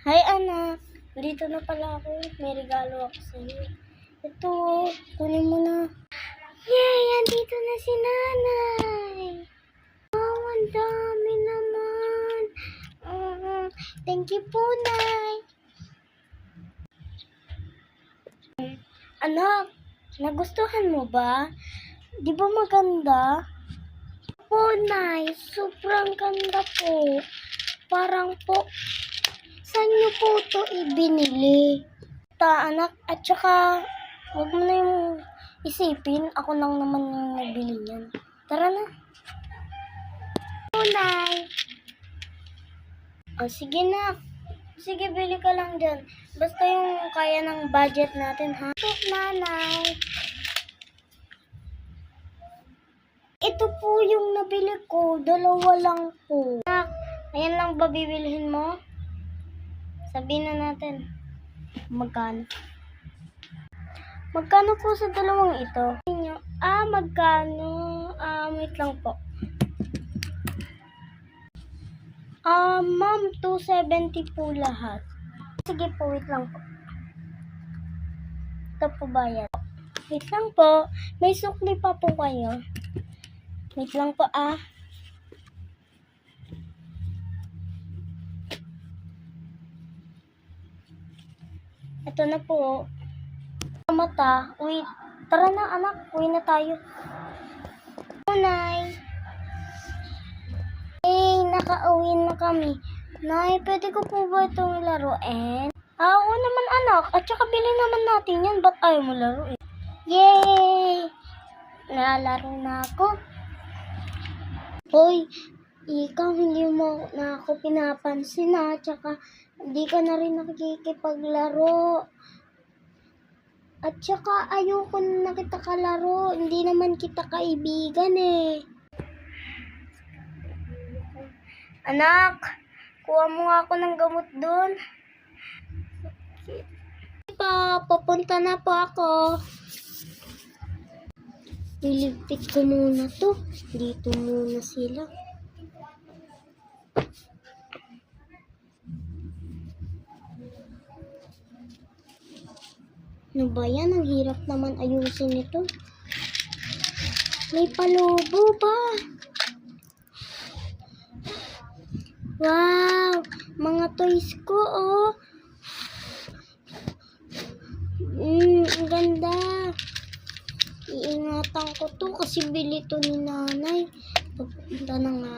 Hi anak, dito na pala ako. May regalo ako sa'yo. Ito, kunin mo na. Yay! Andito na si nanay! Oh, ang dami naman. Thank you po, nay. Anak, nagustuhan mo ba? Di ba maganda? Po, nay. Sobrang ganda po. Parang po, saan niyo po ito ibinili? Anak, at saka, huwag mo na yung isipin, ako lang naman yung nabili niyan. Tara na. Tunay. O, sige na. Sige, bili ka lang dyan. Basta yung kaya ng budget natin, ha? Ito, nanay. Ito po yung nabili ko. Dalawa lang po. Anak, ayan lang ba bibilihin mo? Sabihin na natin. Magkano? Magkano po sa dalawang ito? Magkano? Wait lang po. Ma'am, 270 po lahat. Sige po, wait lang po. Ito po bayad. Wait lang po. May sukli pa po kayo. Wait lang po, Ito na po. Mata. Uy, tara na anak. Uwi na tayo. Nay. Nakauwi na kami. Nay, pwede ko po ba itong laruin? Oo naman anak. At saka bilhin naman natin yan. Ba't ayaw mo laruin? Yay! Nalalaro na ako. Hoy, ikaw hindi mo na ako pinapansin at saka hindi ka na rin nakikipaglaro. At saka ayoko na kita kalaro. Hindi naman kita kaibigan eh. Anak, kuha mo nga ako ng gamot doon. Papunta na po ako. Liligpit ko muna to. Dito muna sila. Ano ba yan? Ang hirap naman ayusin ito. May palubo ba? Wow! Mga toys ko, oh. Ang ganda. Iingatan ko to kasi bili to ni nanay. Papunta na nga.